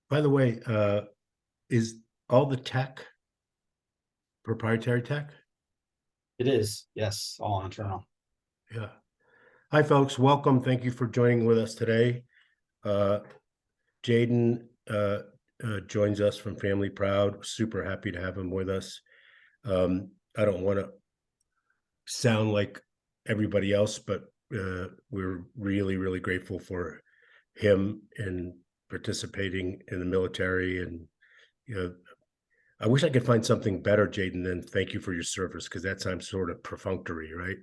By the way, is all the tech proprietary tech? It is, yes, all internal. Yeah. Hi, folks. Welcome. Thank you for joining with us today. Uh, Jaden joins us from Family Proud. Super happy to have him with us. I don't want to sound like everybody else, but we're really, really grateful for him and participating in the military. And you know, I wish I could find something better, Jaden, than thank you for your service, because that sounds sort of perfunctory, right?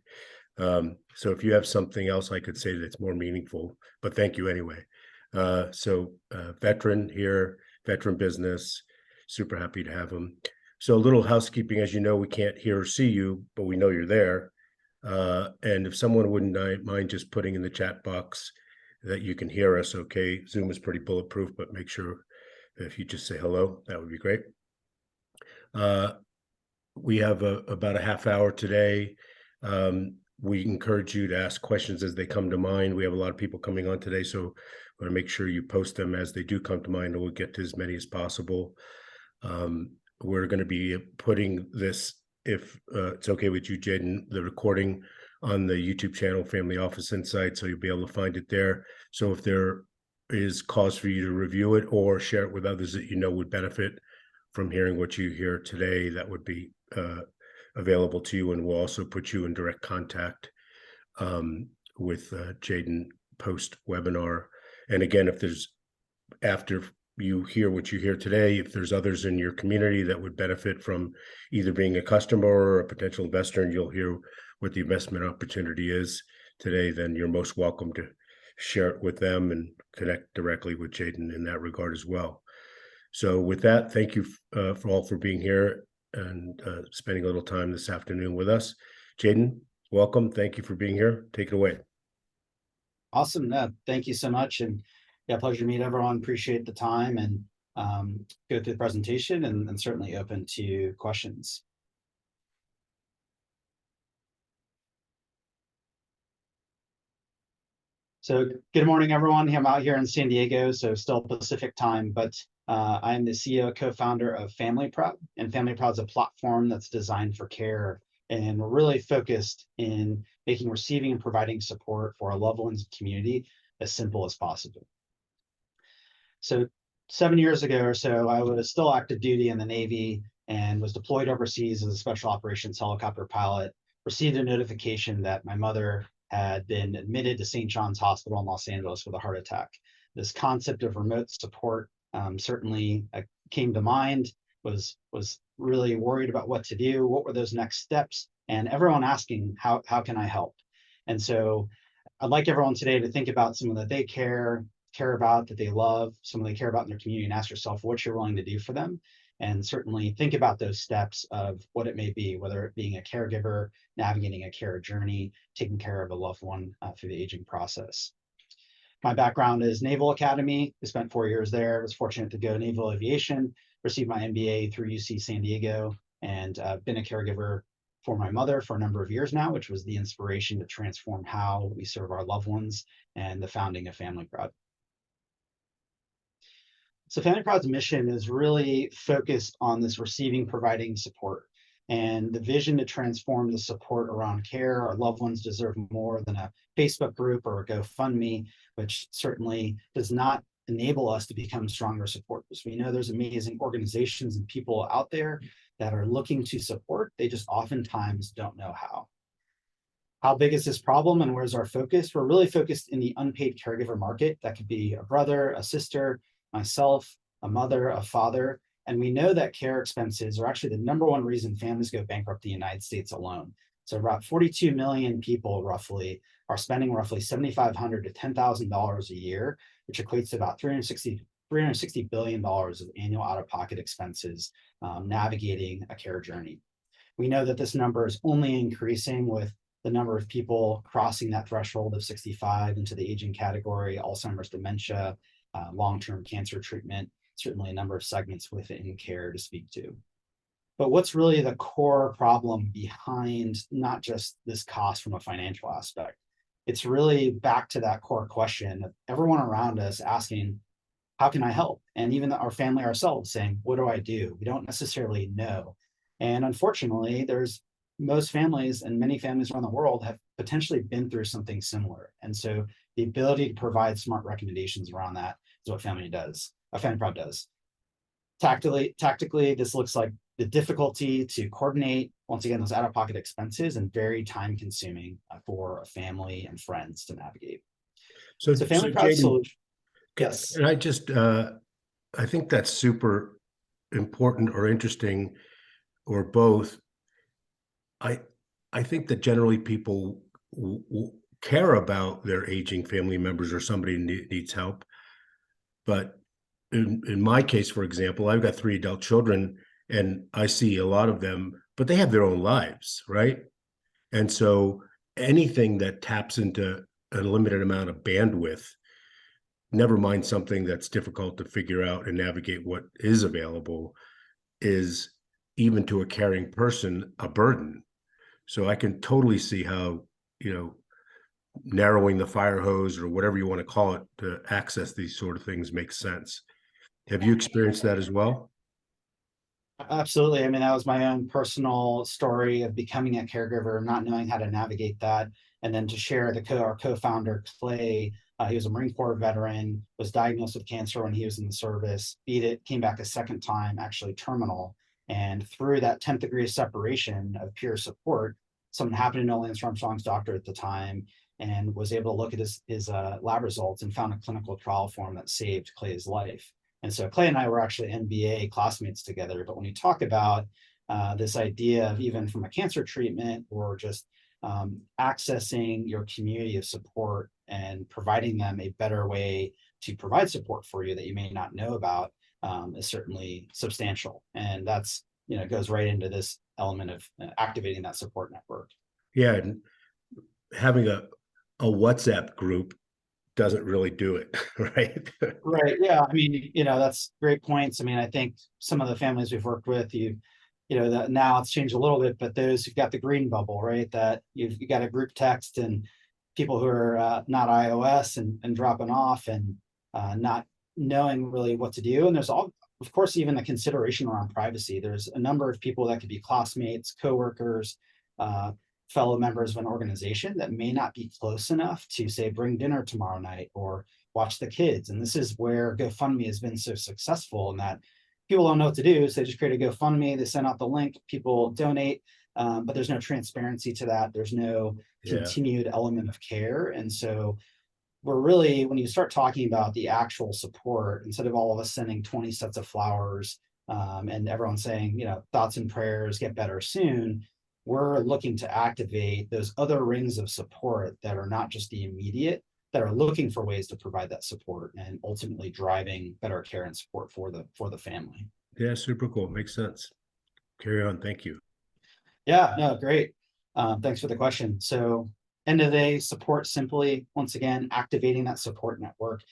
So if you have something else I could say that's more meaningful, but thank you anyway. Veteran here, veteran business, super happy to have him. So a little housekeeping, as you know, we can't hear or see you, but we know you're there. And if someone wouldn't mind just putting in the chat box that you can hear us, okay? Zoom is pretty bulletproof, but make sure if you just say hello, that would be great. We have about a half hour today. We encourage you to ask questions as they come to mind. We have a lot of people coming on today, so I want to make sure you post them as they do come to mind, and we'll get to as many as possible. We're going to be putting this, if it's okay with you, Jaden, the recording on the YouTube channel, Family Office Insight, so you'll be able to find it there. So if there is cause for you to review it or share it with others that you know would benefit from hearing what you hear today, that would be available to you, and we'll also put you in direct contact with Jaden post webinar. And again, if there's, after you hear what you hear today, if there's others in your community that would benefit from either being a customer or a potential investor, and you'll hear what the investment opportunity is today, then you're most welcome to share it with them and connect directly with Jaden in that regard as well. So with that, thank you for being here and spending a little time this afternoon with us. Jaden, welcome. Thank you for being here. Take it away. Awesome. No, thank you so much. And yeah, pleasure to meet everyone. Appreciate the time and go through the presentation and certainly open to questions. So good morning, everyone. I'm out here in San Diego, so still Pacific time, but I'm the CEO, co-founder of Family Proud, and Family Proud is a platform that's designed for care, and we're really focused in making receiving and providing support for our loved ones and community as simple as possible. So 7 years ago or so, I was still active duty in the Navy and was deployed overseas as a special operations helicopter pilot, received a notification that my mother had been admitted to St. John's Hospital in Los Angeles with a heart attack. This concept of remote support certainly came to mind, was really worried about what to do, what were those next steps, and everyone asking, how can I help? And so I'd like everyone today to think about someone that they care about, that they love, someone they care about in their community, and ask yourself what you're willing to do for them. And certainly think about those steps of what it may be, whether it being a caregiver, navigating a care journey, taking care of a loved one through the aging process. My background is Naval Academy. I spent 4 years there. I was fortunate to go Naval Aviation, received my MBA through UC San Diego, and been a caregiver for my mother for a number of years now, which was the inspiration to transform how we serve our loved ones and the founding of Family Proud. So Family Proud's mission is really focused on this receiving, providing support, and the vision to transform the support around care. Our loved ones deserve more than a Facebook group or a GoFundMe, which certainly does not enable us to become stronger supporters. We know there's amazing organizations and people out there that are looking to support. They just oftentimes don't know how. How big is this problem and where's our focus? We're really focused in the unpaid caregiver market. That could be a brother, a sister, myself, a mother, a father. And we know that care expenses are actually the #1 reason families go bankrupt in the United States alone. So about 42 million people roughly are spending roughly $7,500 to $10,000 a year, which equates to about $360 billion of annual out-of-pocket expenses navigating a care journey. We know that this number is only increasing with the number of people crossing that threshold of 65 into the aging category, Alzheimer's, dementia, long-term cancer treatment, certainly a number of segments within care to speak to. But what's really the core problem behind not just this cost from a financial aspect? It's really back to that core question of everyone around us asking, how can I help? And even our family ourselves saying, what do I do? We don't necessarily know. And unfortunately, there's most families and many families around the world have potentially been through something similar. And so the ability to provide smart recommendations around that is what family does, a family prod does. Tactically, this looks like the difficulty to coordinate, once again, those out-of-pocket expenses and very time-consuming for a family and friends to navigate. So, So so family prod Jaden, solution, yes. and I just, I think that's super important or interesting or both. I, I think that generally people care about their aging family members or somebody needs help. But in my case, for example, I've got 3 adult children and I see a lot of them, but they have their own lives, right? And so anything that taps into a limited amount of bandwidth, never mind something that's difficult to figure out and navigate what is available, is even to a caring person a burden. So I can totally see how, you know, narrowing the fire hose or whatever you want to call it to access these sort of things makes sense. Have you experienced that as well? Absolutely. I mean, that was my own personal story of becoming a caregiver, not knowing how to navigate that. And then to share our co-founder, Clay, he was a Marine Corps veteran, was diagnosed with cancer when he was in the service, beat it, came back a second time, actually terminal. And through that 10th degree of separation of peer support, someone happened to know Lance Armstrong's doctor at the time and was able to look at his lab results and found a clinical trial form that saved Clay's life. And so Clay and I were actually MBA classmates together. But when you talk about this idea of even from a cancer treatment or just accessing your community of support and providing them a better way to provide support for you that you may not know about is certainly substantial. And that's, goes right into this element of activating that support network. Yeah, and having a WhatsApp group doesn't really do it, right? Right. Yeah. I mean, that's great points. I mean, I think some of the families we've worked with, that now it's changed a little bit, but those who've got the green bubble, right? That you got a group text and people who are not iOS and dropping off and not knowing really what to do. And there's of course, even the consideration around privacy. There's a number of people that could be classmates, coworkers, uh, fellow members of an organization that may not be close enough to say, bring dinner tomorrow night or watch the kids. And this is where GoFundMe has been so successful in that people don't know what to do. So they just create a GoFundMe, they send out the link, people donate, but there's no transparency to that. There's no Yeah. continued element of care. And so we're really, when you start talking about the actual support, instead of all of us sending 20 sets of flowers and everyone saying, thoughts and prayers, get better soon, we're looking to activate those other rings of support that are not just the immediate, that are looking for ways to provide that support and ultimately driving better care and support for the family. Yeah, super cool. Makes sense. Carry on. Thank you. Yeah, no, great. Thanks for the question. So end of the day, support simply, once again, activating that support network,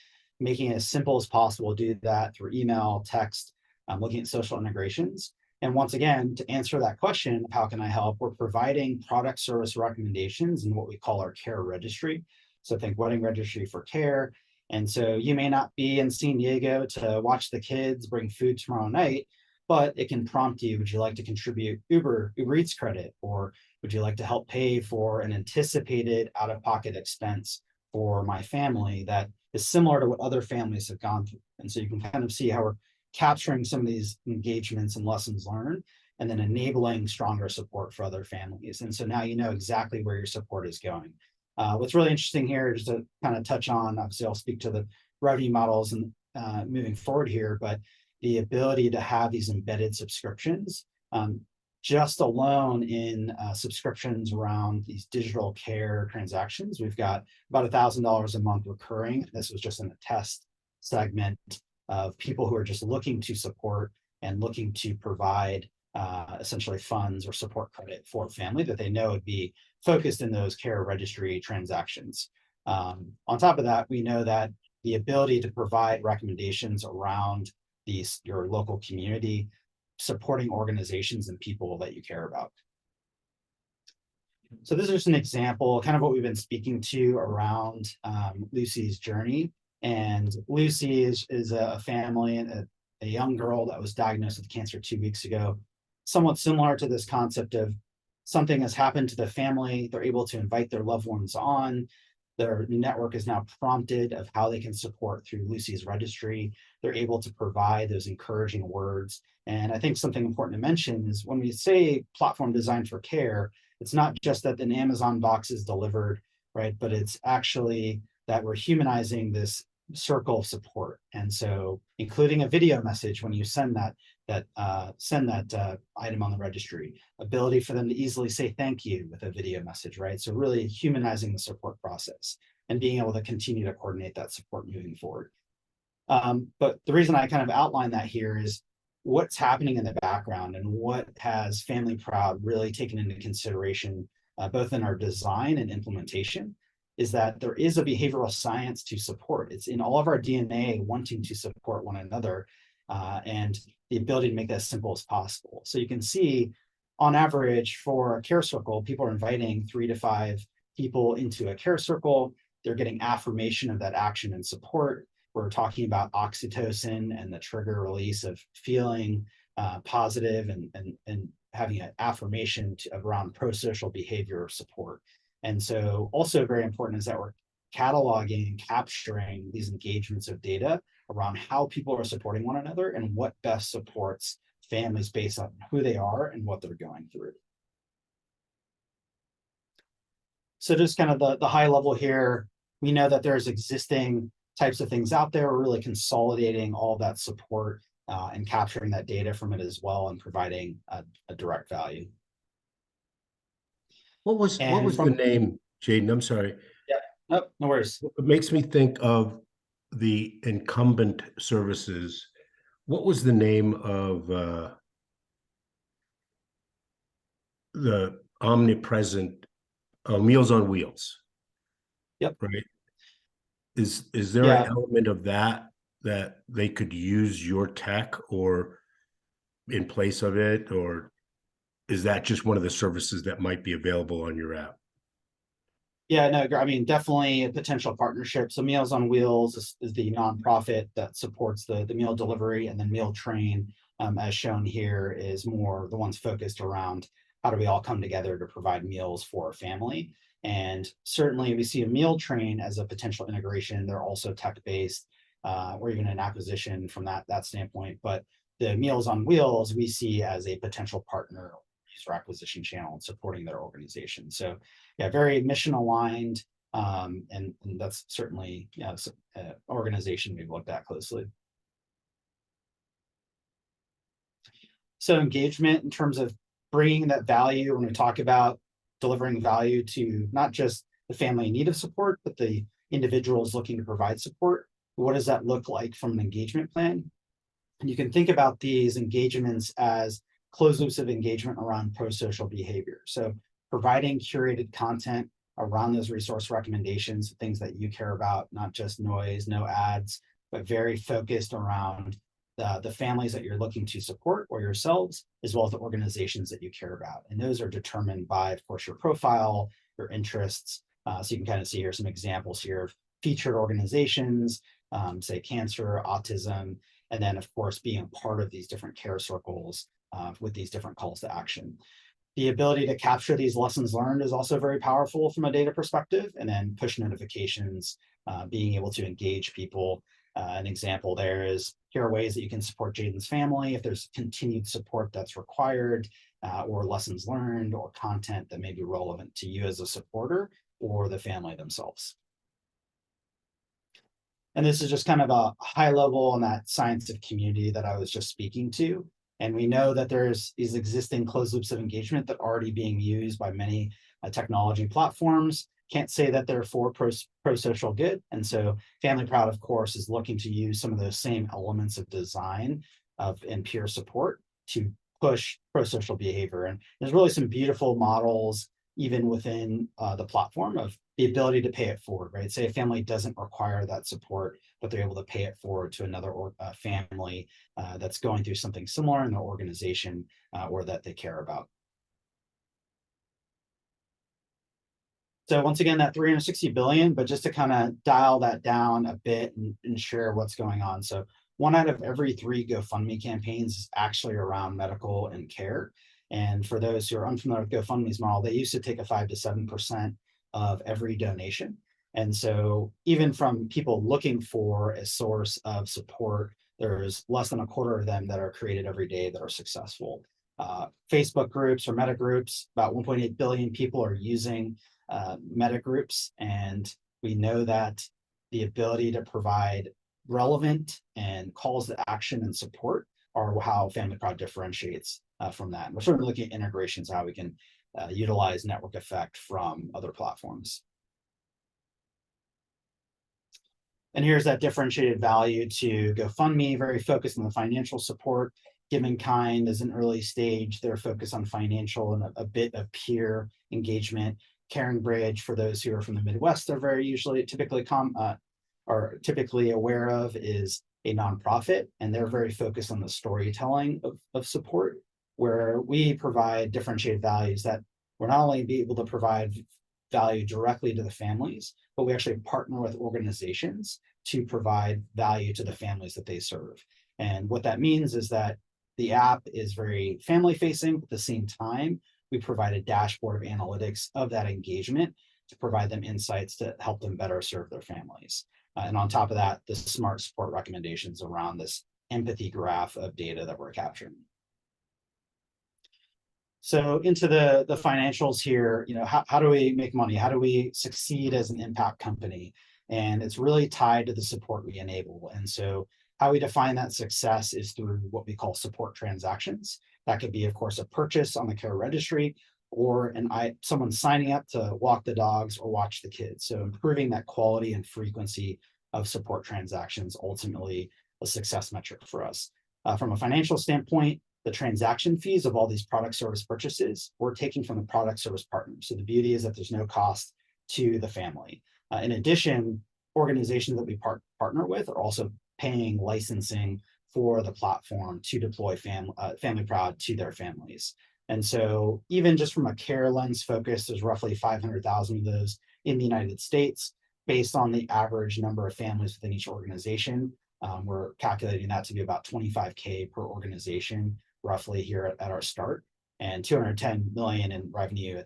making it as simple as possible, do that through email, text, looking at social integrations. And once again, to answer that question, how can I help? We're providing product service recommendations in what we call our care registry. So think wedding registry for care. And so you may not be in San Diego to watch the kids bring food tomorrow night, but it can prompt you, would you like to contribute Uber Eats credit? Or would you like to help pay for an anticipated out-of-pocket expense for my family that is similar to what other families have gone through? And so you can kind of see how we're capturing some of these engagements and lessons learned, and then enabling stronger support for other families. And so now you know exactly where your support is going. What's really interesting here, just to kind of touch on, obviously I'll speak to the revenue models and moving forward here, but the ability to have these embedded subscriptions, just alone in subscriptions around these digital care transactions, we've got about $1,000 a month recurring. This was just in a test segment of people who are just looking to support and looking to provide essentially funds or support credit for a family that they know would be focused in those care registry transactions. On top of that, we know that the ability to provide recommendations around your local community, supporting organizations and people that you care about. So this is just an example, kind of what we've been speaking to around Lucy's journey. And Lucy is a family, a young girl that was diagnosed with cancer 2 weeks ago, somewhat similar to this concept of something has happened to the family. They're able to invite their loved ones on. Their network is now prompted of how they can support through Lucy's registry. They're able to provide those encouraging words. And I think something important to mention is when we say platform designed for care, it's not just that an Amazon box is delivered, right? But it's actually that we're humanizing this circle of support. And so including a video message when you send that item on the registry, ability for them to easily say thank you with a video message, right? So really humanizing the support process and being able to continue to coordinate that support moving forward. But the reason I kind of outline that here is what's happening in the background and what has Family Proud really taken into consideration, both in our design and implementation, is that there is a behavioral science to support. It's in all of our DNA wanting to support one another, and the ability to make that as simple as possible. So you can see on average for a care circle, people are inviting 3 to 5 people into a care circle. They're getting affirmation of that action and support. We're talking about oxytocin and the trigger release of feeling positive and having an affirmation around pro-social behavior support. And so also very important is that we're cataloging and capturing these engagements of data around how people are supporting one another and what best supports families based on who they are and what they're going through. So just kind of the high level here, we know that there's existing types of things out there. We're really consolidating all that support and capturing that data from it as well and providing a direct value. What was the name, Jaden? I'm sorry. Yeah, nope, no worries. It makes me think of the incumbent services. What was the name of the omnipresent Meals on Wheels? Yep. Right. Is there an Yeah. element of that they could use your tech or in place of it, or is that just one of the services that might be available on your app? Yeah, no, I mean, definitely a potential partnership. So Meals on Wheels is the nonprofit that supports the meal delivery, and then Meal Train, as shown here, is more the ones focused around how do we all come together to provide meals for a family. And certainly we see a Meal Train as a potential integration. They're also tech-based, or even an acquisition from that standpoint. But the Meals on Wheels we see as a potential partner user acquisition channel and supporting their organization. So yeah, very mission aligned, and that's certainly organization we've looked at closely. So engagement in terms of bringing that value, when we talk about delivering value to not just the family in need of support, but the individuals looking to provide support, what does that look like from an engagement plan? And you can think about these engagements as closed loops of engagement around pro-social behavior. So providing curated content around those resource recommendations, things that you care about, not just noise, no ads, but very focused around the families that you're looking to support or yourselves, as well as the organizations that you care about. And those are determined by, of course, your profile, your interests. So you can kind of see here some examples here of featured organizations, say cancer, autism, and then, of course, being a part of these different care circles with these different calls to action. The ability to capture these lessons learned is also very powerful from a data perspective, and then push notifications, being able to engage people. An example there is, here are ways that you can support Jaden's family if there's continued support that's required, or lessons learned or content that may be relevant to you as a supporter or the family themselves. And this is just kind of a high level on that science of community that I was just speaking to. And we know that there's these existing closed loops of engagement that are already being used by many technology platforms. Can't say that they're for pro-social good. And so Family Proud, of course, is looking to use some of those same elements of design and peer support to push pro-social behavior. And there's really some beautiful models even within the platform of the ability to pay it forward, right? Say a family doesn't require that support, but they're able to pay it forward to another family that's going through something similar in their organization or that they care about. So once again, that 360 billion, but just to kind of dial that down a bit and share what's going on. So 1 out of every 3 GoFundMe campaigns is actually around medical and care. And for those who are unfamiliar with GoFundMe's model, they used to take a 5 to 7% of every donation. And so even from people looking for a source of support, there's less than a quarter of them that are created every day that are successful. Facebook groups or meta groups, about 1.8 billion people are using meta groups, and we know that the ability to provide relevant and calls to action and support are how Family Proud differentiates from that. And we're certainly looking at integrations, how we can utilize network effect from other platforms. And here's that differentiated value to GoFundMe, very focused on the financial support. Givenkind is an early stage. They're focused on financial and a bit of peer engagement. Caring Bridge, for those who are from the Midwest, are typically aware of, is a nonprofit, and they're very focused on the storytelling of support, where we provide differentiated values that we're not only be able to provide value directly to the families, but we actually partner with organizations to provide value to the families that they serve. And what that means is that the app is very family facing. At the same time, we provide a dashboard of analytics of that engagement to provide them insights to help them better serve their families. And on top of that, the smart support recommendations around this empathy graph of data that we're capturing. So into the financials here, how do we make money? How do we succeed as an impact company? And it's really tied to the support we enable. And so how we define that success is through what we call support transactions. That could be, of course, a purchase on the care registry, or someone signing up to walk the dogs or watch the kids. So improving that quality and frequency of support transactions, ultimately a success metric for us. From a financial standpoint, the transaction fees of all these product service purchases, we're taking from the product service partners. So the beauty is that there's no cost to the family. In addition, organizations that we partner with are also paying licensing for the platform to deploy Family Proud to their families. And so even just from a care lens focus, there's roughly 500,000 of those in the United States. Based on the average number of families within each organization, we're calculating that to be about 25K per organization, roughly here at our start, and 210 million in revenue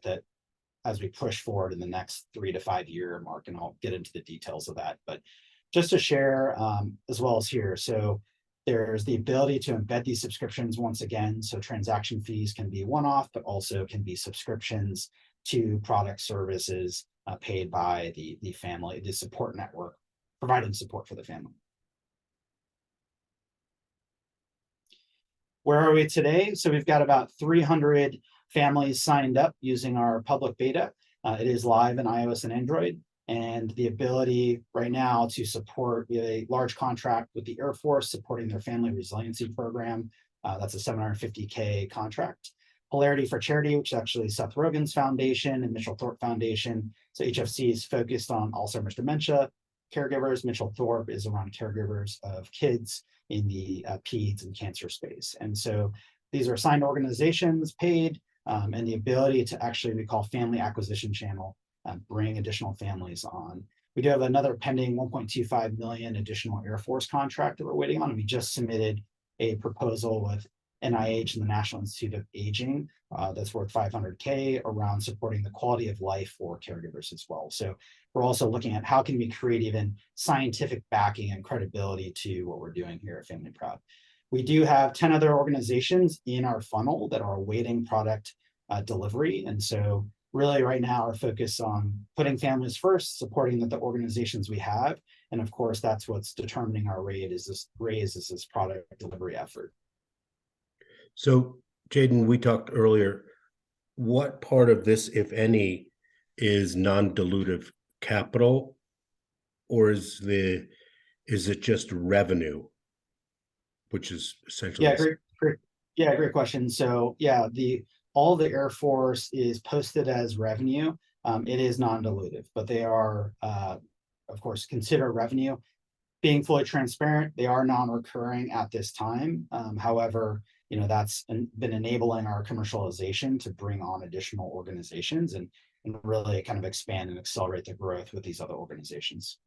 as we push forward in the next 3 to 5 year mark. And I'll get into the details of that, but just to share as well as here. So there's the ability to embed these subscriptions once again. So transaction fees can be one-off, but also can be subscriptions to product services paid by the family, the support network, providing support for the family. Where are we today? So we've got about 300 families signed up using our public beta. It is live in iOS and Android. And the ability right now to support, we have a large contract with the Air Force supporting their Family Resiliency program. That's a $750K contract. Polarity for Charity, which is actually Seth Rogen's foundation and Mitchell Thorpe Foundation. So HFC is focused on Alzheimer's dementia caregivers. Mitchell Thorpe is around caregivers of kids in the PEDS and cancer space. And so these are signed organizations, paid, and the ability to actually, we call family acquisition channel, bring additional families on. We do have another pending 1.25 million additional Air Force contract that we're waiting on. And we just submitted a proposal with NIH and the National Institute of Aging that's worth 500K around supporting the quality of life for caregivers as well. So we're also looking at how can we create even scientific backing and credibility to what we're doing here at Family Proud. We do have 10 other organizations in our funnel that are awaiting product delivery. And so really right now our focus on putting families first, supporting the organizations we have. And of course, that's what's determining our raise is this product delivery effort. So, Jaden, we talked earlier, what part of this, if any, is non-dilutive capital, or is it just revenue, which is essentially great question. So yeah, all the Air Force is posted as revenue. It is non-dilutive, but they are of course consider revenue. Being fully transparent, they are non-recurring at this time. However, that's been enabling our commercialization to bring on additional organizations and really kind of expand and accelerate the growth with these other organizations.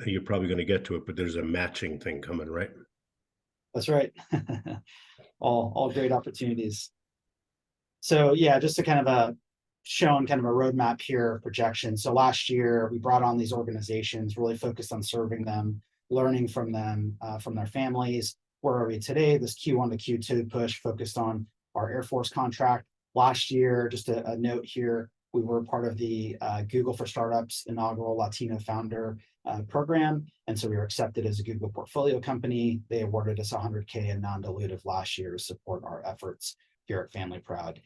You're probably going to get to it, but there's a matching thing coming, right? That's right. all great opportunities. So yeah, just to kind of shown kind of a roadmap here, projection. So last year we brought on these organizations, really focused on serving them, learning from them, from their families. Where are we today? This Q1 to Q2 push focused on our Air Force contract. Last year, just a note here, we were part of the Google for Startups inaugural Latino founder program. And so we were accepted as a Google portfolio company. They awarded us $100K in non-dilutive last year to support our efforts here at Family Proud.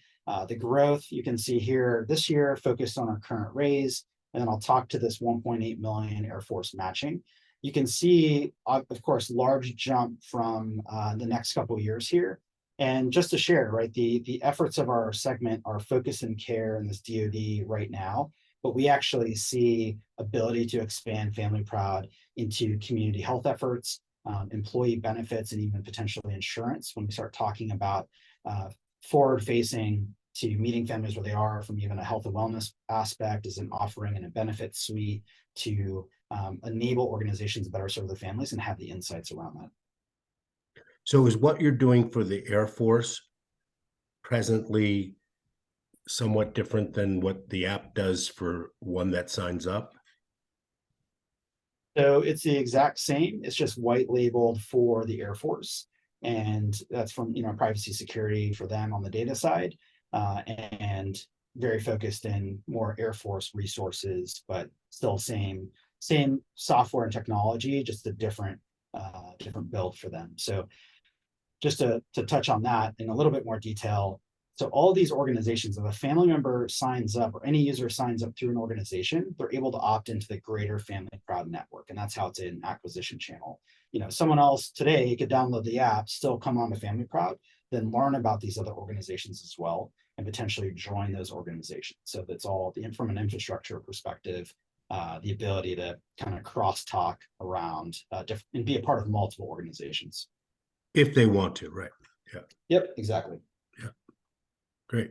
The growth you can see here this year focused on our current raise, and then I'll talk to this 1.8 million Air Force matching. You can see, of course, large jump from the next couple of years here. And just to share, right, the efforts of our segment are focus and care in this DoD right now, but we actually see ability to expand Family Proud into community health efforts, employee benefits, and even potentially insurance when we start talking about forward-facing to meeting families where they are, from even a health and wellness aspect as an offering and a benefit suite to enable organizations to better serve their families and have the insights around that. So is what you're doing for the Air Force presently somewhat different than what the app does for one that signs up? So it's the exact same. It's just white labeled for the Air Force. And that's from, privacy security for them on the data side, and very focused in more Air Force resources, but still same software and technology, just a different build for them. So just to touch on that in a little bit more detail. So all these organizations, if a family member signs up or any user signs up through an organization, they're able to opt into the greater Family Proud network. And that's how it's an acquisition channel. Someone else today could download the app, still come on to Family Proud, then learn about these other organizations as well, and potentially join those organizations. So that's all from an infrastructure perspective, the ability to kind of cross-talk around and be a part of multiple organizations. If they want to, right? Yeah. Yep, exactly. Yeah. Great.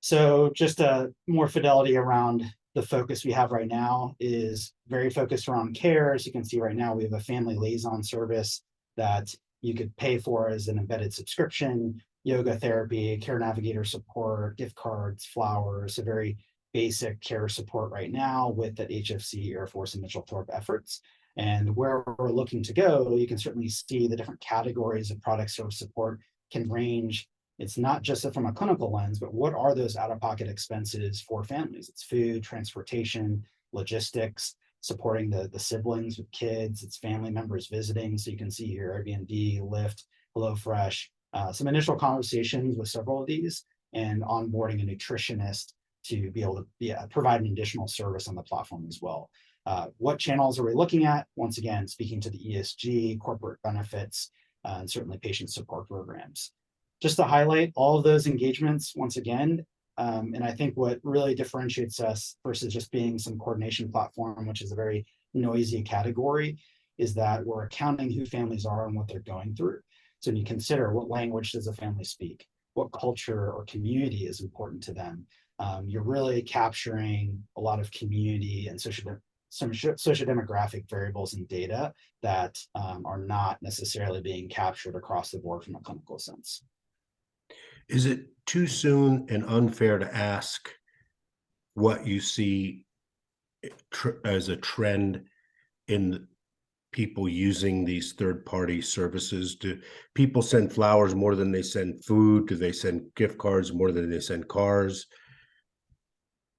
So just more fidelity around the focus we have right now is very focused around care. As you can see right now, we have a family liaison service that you could pay for as an embedded subscription, yoga therapy, care navigator support, gift cards, flowers, a very basic care support right now with the HFC, Air Force, and Mitchell Thorpe efforts. And where we're looking to go, you can certainly see the different categories of product service support can range. It's not just from a clinical lens, but what are those out-of-pocket expenses for families? It's food, transportation, logistics, supporting the siblings with kids, it's family members visiting. So you can see here Airbnb, Lyft, HelloFresh, some initial conversations with several of these, and onboarding a nutritionist to be able to provide an additional service on the platform as well. What channels are we looking at? Once again, speaking to the ESG, corporate benefits, and certainly patient support programs. Just to highlight all of those engagements once again, and I think what really differentiates us versus just being some coordination platform, which is a very noisy category, is that we're accounting who families are and what they're going through. So when you consider what language does a family speak, what culture or community is important to them, you're really capturing a lot of community and some socio-demographic variables and data that are not necessarily being captured across the board from a clinical sense. Is it too soon and unfair to ask what you see as a trend in people using these third-party services? Do people send flowers more than they send food? Do they send gift cards more than they send cars?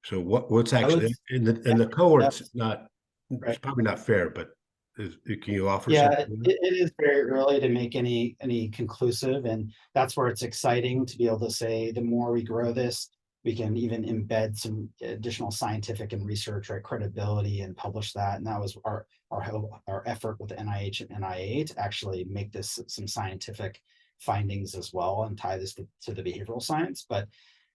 So what's actually in the cohorts? Not It's Right. probably not fair, but can you offer Yeah, something? it is very early to make any conclusive, and that's where it's exciting to be able to say the more we grow this, we can even embed some additional scientific and research, right, credibility, and publish that. And that was our effort with the NIH and NIA to actually make this some scientific findings as well and tie this to the behavioral science. But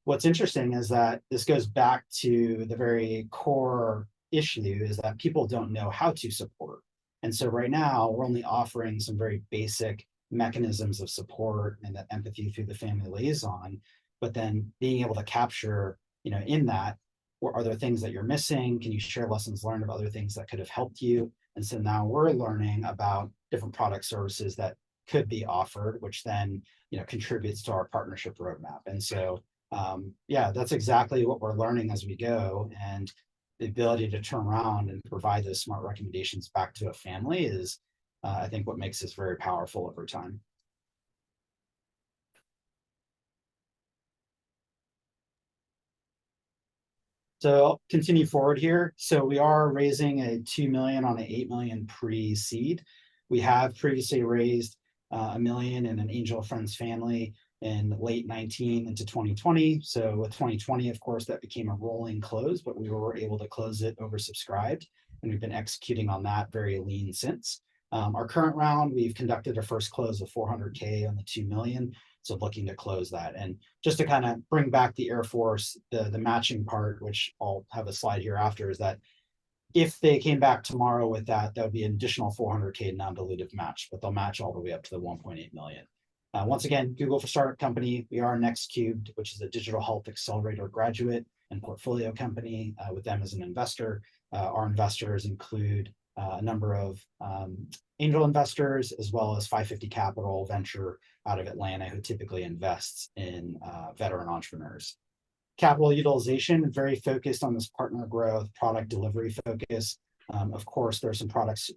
what's interesting is that this goes back to the very core issue, is that people don't know how to support. And so right now we're only offering some very basic mechanisms of support and that empathy through the family liaison, but then being able to capture, in that, or are there things that you're missing? Can you share lessons learned of other things that could have helped you? And so now we're learning about different product services that could be offered, which then contributes to our partnership roadmap. And so yeah, that's exactly what we're learning as we go. And the ability to turn around and provide those smart recommendations back to a family is, I think, what makes this very powerful over time. So I'll continue forward here. So we are raising a 2 million on an 8 million pre-seed. We have previously raised $1 million in an angel friends family in late 19 into 2020. So with 2020, of course, that became a rolling close, but we were able to close it oversubscribed. And we've been executing on that very lean since. Our current round, we've conducted a first close of 400K on the 2 million. So looking to close that. And just to kind of bring back the Air Force, the matching part, which I'll have a slide here after, is that if they came back tomorrow with that, that would be an additional 400K non-dilutive match, but they'll match all the way up to the 1.8 million. Once again, Google for Startup Company. We are Next Cubed, which is a digital health accelerator graduate and portfolio company with them as an investor. Our investors include a number of angel investors, as well as 550 Capital Venture out of Atlanta, who typically invests in veteran entrepreneurs. Capital utilization, very focused on this partner growth, product delivery focus. Of course, there are some products,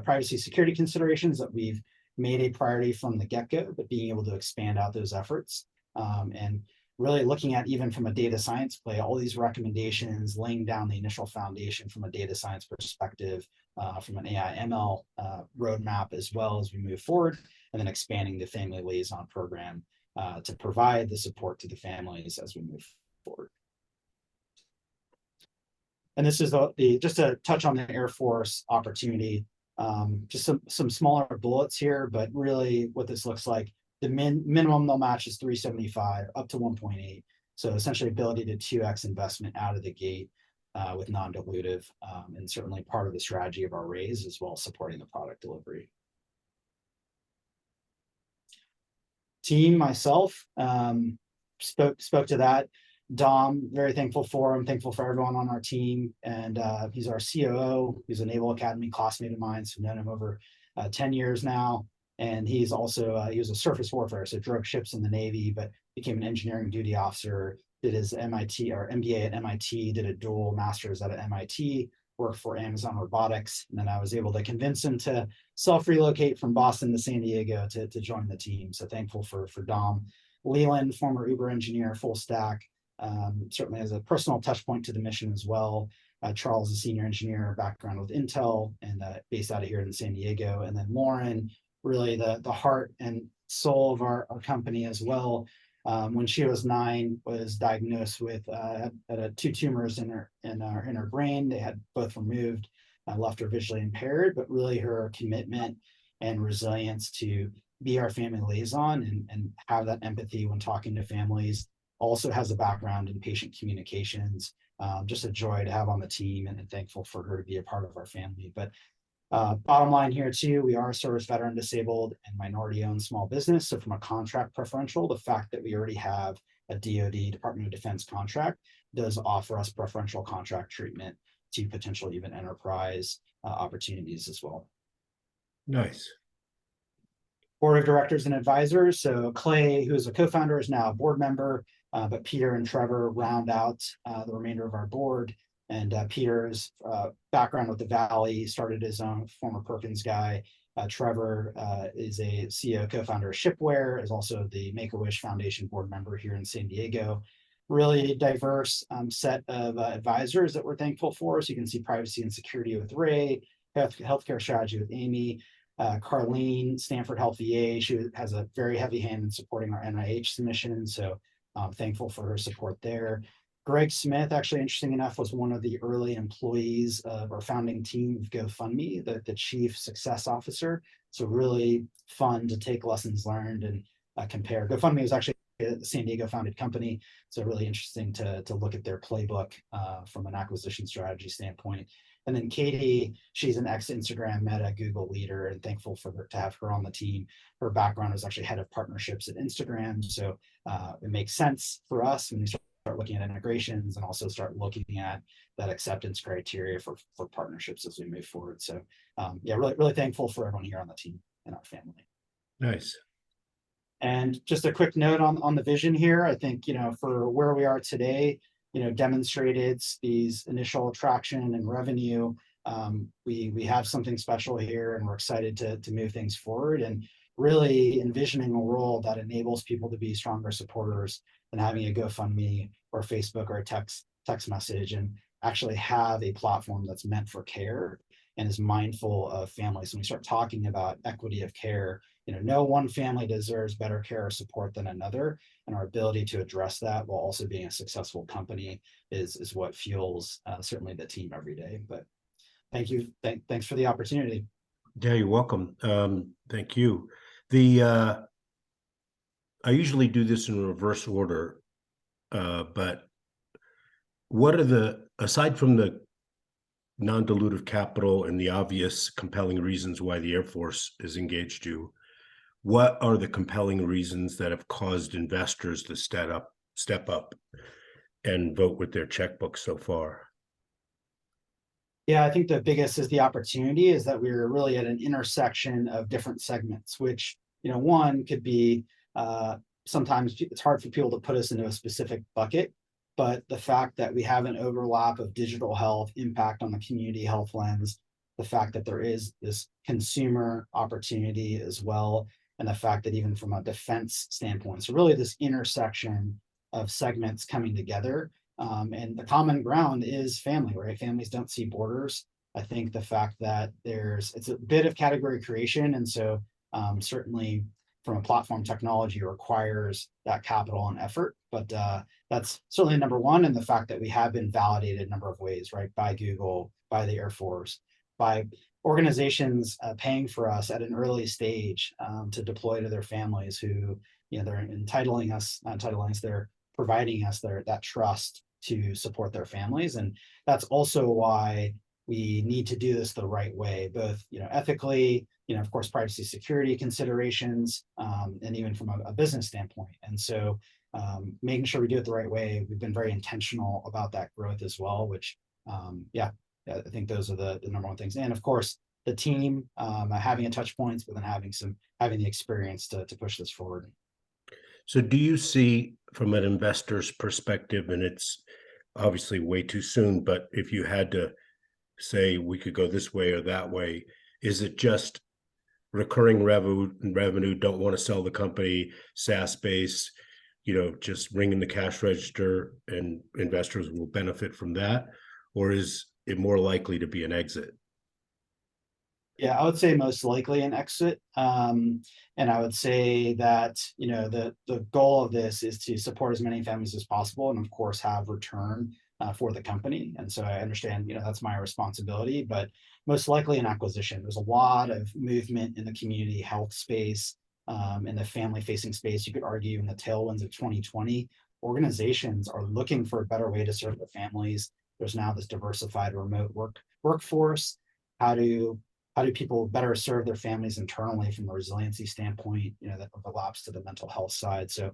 privacy security considerations that we've made a priority from the get-go, but being able to expand out those efforts. And really looking at, even from a data science play, all these recommendations, laying down the initial foundation from a data science perspective, from an AI ML roadmap, as well as we move forward, and then expanding the family liaison program to provide the support to the families as we move forward. And this is just to touch on the Air Force opportunity. Just some smaller bullets here, but really what this looks like, the minimum they'll match is 375 up to 1.8. So essentially ability to 2x investment out of the gate with non-dilutive, and certainly part of the strategy of our raise, as well as supporting the product delivery. Team, myself, spoke to that. Dom, very thankful for him, thankful for everyone on our team. And he's our COO. He's a Naval Academy classmate of mine, so I've known him over 10 years now. And he's also, he was a surface warfare, so drove ships in the Navy, but became an engineering duty officer, did his MIT or MBA at MIT, did a dual master's at MIT, worked for Amazon Robotics. And then I was able to convince him to self-relocate from Boston to San Diego to join the team. So thankful for Dom. Leland, former Uber engineer, full stack. Certainly has a personal touch point to the mission as well. Charles, a senior engineer, background with Intel, and based out of here in San Diego. And then Lauren, really the heart and soul of our company as well. When she was 9, was diagnosed with had 2 tumors in her brain. They had both removed, left her visually impaired, but really her commitment and resilience to be our family liaison and have that empathy when talking to families. Also has a background in patient communications. Just a joy to have on the team, and thankful for her to be a part of our family. But bottom line here too, we are a service veteran, disabled, and minority-owned small business. So from a contract preferential, the fact that we already have a DoD, Department of Defense contract, does offer us preferential contract treatment to potential even enterprise opportunities as well. Nice. Board of directors and advisors. So Clay, who is a co-founder, is now a board member, but Peter and Trevor round out the remainder of our board. And Peter's background with the Valley, started his own, former Perkins guy. Trevor is a CEO, co-founder of Shipware, is also the Make-A-Wish Foundation board member here in San Diego. Really diverse set of advisors that we're thankful for. So you can see privacy and security with Ray, healthcare strategy with Amy, Carlene, Stanford Health VA. She has a very heavy hand in supporting our NIH submission. So I'm thankful for her support there. Greg Smith, actually, interesting enough, was one of the early employees of our founding team of GoFundMe, the chief success officer. So really fun to take lessons learned and compare. GoFundMe was actually a San Diego founded company. So really interesting to look at their playbook from an acquisition strategy standpoint. And then Katie, she's an ex-Instagram, Meta, Google leader, and thankful for her to have her on the team. Her background was actually head of partnerships at Instagram, so it makes sense for us when we start looking at integrations and also start looking at that acceptance criteria for partnerships as we move forward. So yeah, really thankful for everyone here on the team and our family. Nice. And just a quick note on the vision here. I think, for where we are today, demonstrated these initial traction and revenue. We have something special here, and we're excited to move things forward and really envisioning a world that enables people to be stronger supporters than having a GoFundMe or Facebook or a text message, and actually have a platform that's meant for care and is mindful of families. When we start talking about equity of care, no one family deserves better care or support than another, and our ability to address that while also being a successful company is what fuels certainly the team every day. But thank you, thanks for the opportunity. Yeah, you're welcome. Thank you. The I usually do this in reverse order, but what are aside from the non-dilutive capital and the obvious compelling reasons why the Air Force has engaged you, what are the compelling reasons that have caused investors to step up and vote with their checkbook so far? Yeah, I think the biggest is the opportunity is that we're really at an intersection of different segments, which, one could be sometimes it's hard for people to put us into a specific bucket, but the fact that we have an overlap of digital health impact on the community health lens, the fact that there is this consumer opportunity as well, and the fact that even from a defense standpoint, so really this intersection of segments coming together. And the common ground is family, right? Families don't see borders. I think the fact that it's a bit of category creation. And so certainly from a platform technology requires that capital and effort, but that's certainly number one. And the fact that we have been validated a number of ways, right? By Google, by the Air Force, by organizations paying for us at an early stage to deploy to their families who, they're they're providing us that trust to support their families. And that's also why we need to do this the right way, both ethically, of course, privacy security considerations, and even from a business standpoint. And so making sure we do it the right way, we've been very intentional about that growth as well, which yeah, I think those are the number one things. And of course, the team having a touch points, but then having the experience to push this forward. So do you see from an investor's perspective, and it's obviously way too soon, but if you had to say we could go this way or that way, is it just recurring revenue, don't want to sell the company, SaaS base, just ring in the cash register and investors will benefit from that? Or is it more likely to be an exit? Yeah, I would say most likely an exit. And I would say that, the goal of this is to support as many families as possible and of course have return for the company. And so I understand, that's my responsibility, but most likely an acquisition. There's a lot of movement in the community health space, in the family facing space. You could argue in the tailwinds of 2020, organizations are looking for a better way to serve their families. There's now this diversified remote workforce. How do people better serve their families internally from a resiliency standpoint, that overlaps to the mental health side. So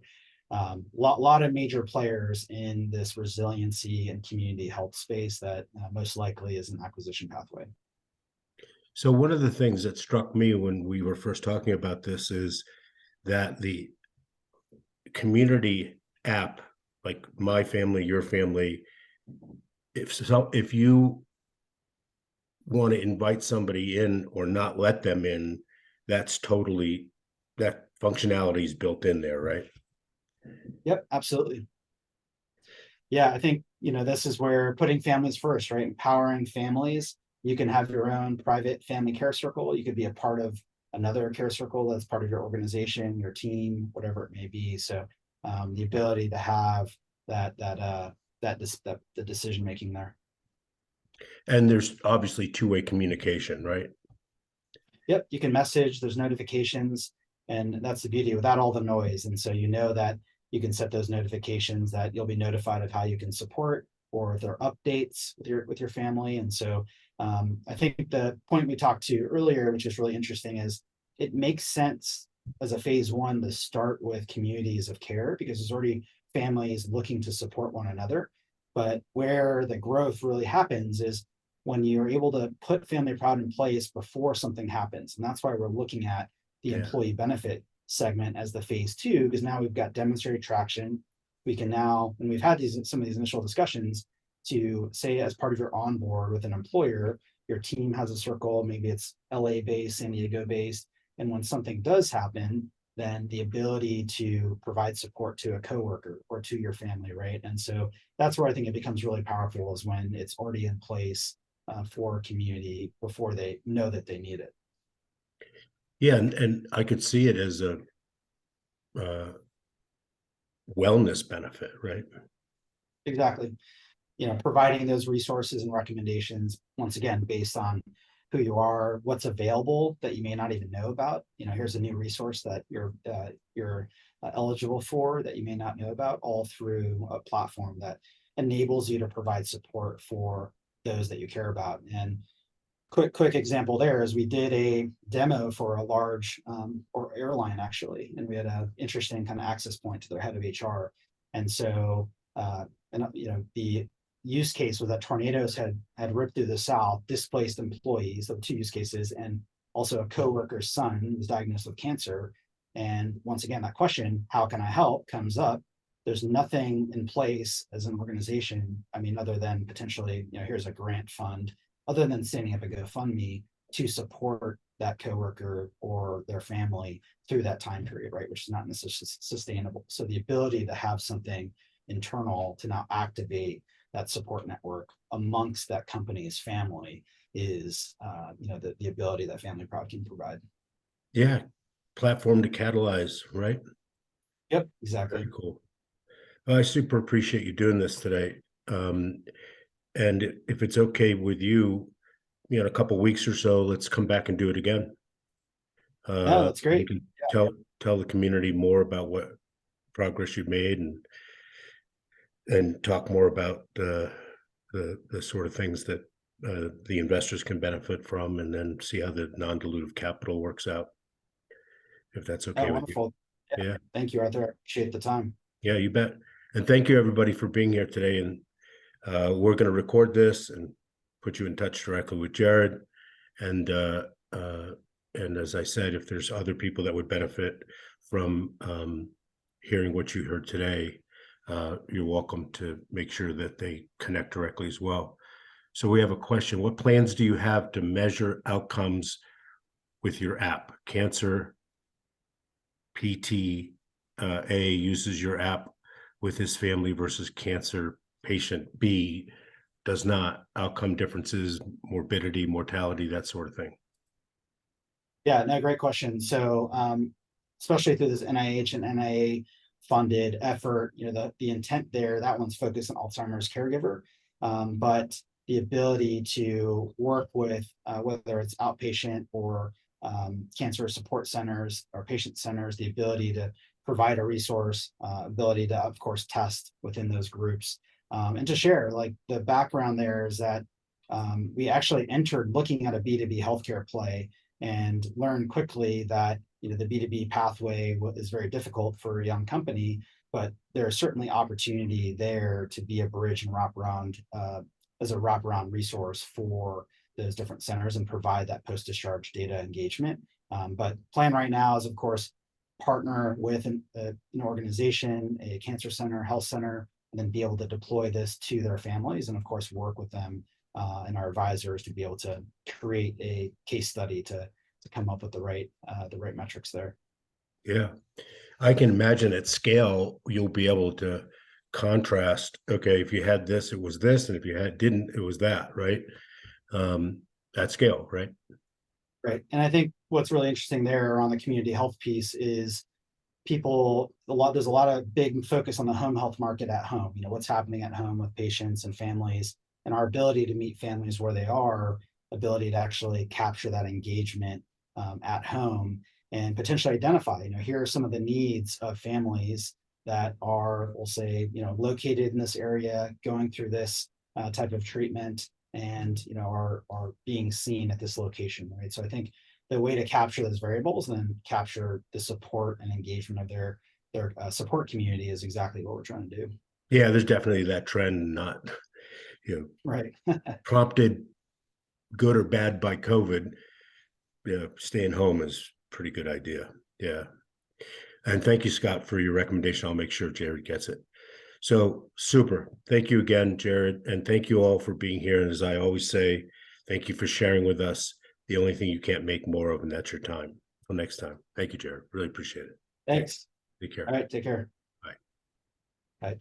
lot of major players in this resiliency and community health space that most likely is an acquisition pathway. So one of the things that struck me when we were first talking about this is that the community app, like My Family, Your Family, if you want to invite somebody in or not let them in, that functionality is built in there, right? Yep, absolutely. Yeah, I think, this is where putting families first, right? Empowering families. You can have your own private family care circle. You could be a part of another care circle that's part of your organization, your team, whatever it may be. So the ability to have the decision making there. And there's obviously two-way communication, right? Yep, you can message, there's notifications, and that's the beauty without all the noise. And so that you can set those notifications that you'll be notified of how you can support or if there are updates with your family. And so I think the point we talked to earlier, which is really interesting, is it makes sense as a phase one to start with communities of care because there's already families looking to support one another. But where the growth really happens is when you're able to put Family Proud in place before something happens. And that's why we're looking at the Yeah. employee benefit segment as the phase two, because now we've got demonstrated traction. We can now, and we've had some of these initial discussions to say, as part of your onboard with an employer, your team has a circle, maybe it's LA based, San Diego based. And when something does happen, then the ability to provide support to a coworker or to your family, right? And so that's where I think it becomes really powerful is when it's already in place for a community before they know that they need it. Yeah, and I could see it as a uh, wellness benefit, right? Exactly. Providing those resources and recommendations, once again, based on who you are, what's available that you may not even know about. Here's a new resource that you're eligible for that you may not know about, all through a platform that enables you to provide support for those that you care about. And quick example there is we did a demo for a large or airline actually, and we had an interesting kind of access point to their head of HR. And so the use case was that tornadoes had ripped through the South, displaced employees. There were two use cases, and also a coworker's son was diagnosed with cancer. And once again, that question, how can I help, comes up. There's nothing in place as an organization, I mean, other than potentially, here's a grant fund, other than standing up a GoFundMe to support that coworker or their family through that time period, right? Which is not necessarily sustainable. So the ability to have something internal to now activate that support network amongst that company's family is, the ability that Family Proud can provide. Yeah, platform to catalyze, right? Yep, Very exactly. cool. Well, I super appreciate you doing this today. And if it's okay with you, in a couple weeks or so, let's come back and do it again. No, that's You great. can tell the community more about what progress you've made and talk more about the sort of things that the investors can benefit from, and then see how the non-dilutive capital works out, if that's Oh, okay with you. wonderful. Yeah, Yeah, thank you, Arthur. I appreciate the time. yeah, you bet. And thank you everybody for being here today. And we're going to record this and put you in touch directly with Jared. And uh, and as I said, if there's other people that would benefit from hearing what you heard today, you're welcome to make sure that they connect directly as well. So we have a question. What plans do you have to measure outcomes with your app? Cancer PT A uses your app with his family versus cancer patient B does not. Outcome differences, morbidity, mortality, that sort of thing. Yeah, no, great question. So, especially through this NIH and NIA funded effort, the intent there, that one's focused on Alzheimer's caregiver, but the ability to work with whether it's outpatient or cancer support centers or patient centers, the ability to provide a resource, ability to, of course, test within those groups, and to share. Like the background there is that we actually entered looking at a B2B healthcare play and learn quickly that the B2B pathway is very difficult for a young company, but there's certainly opportunity there to be a bridge and wraparound as a wraparound resource for those different centers and provide that post-discharge data engagement. But plan right now is, of course, partner with an organization, a cancer center, health center, and then be able to deploy this to their families and, of course, work with them and our advisors to be able to create a case study to come up with the right metrics there. Yeah. I can imagine at scale, you'll be able to contrast, okay, if you had this, it was this, and if you had didn't, it was that, right? At scale, right? Right. And I think what's really interesting there on the community health piece is there's a lot of big focus on the home health market at home, what's happening at home with patients and families, and our ability to meet families where they are, ability to actually capture that engagement at home and potentially identify, here are some of the needs of families that are, we'll say, located in this area, going through this type of treatment. and are being seen at this location, right? So I think the way to capture those variables and then capture the support and engagement of their support community is exactly what we're trying to do. Yeah, there's definitely that trend, not Right. prompted good or bad by COVID. Staying home is a pretty good idea. Yeah. And thank you, Scott, for your recommendation. I'll make sure Jared gets it. So super. Thank you again, Jared. And thank you all for being here. And as I always say, thank you for sharing with us the only thing you can't make more of, and that's your time. Until next time. Thank you, Jared. Really appreciate it. Thanks. Take care. All right, take care. Bye. Bye.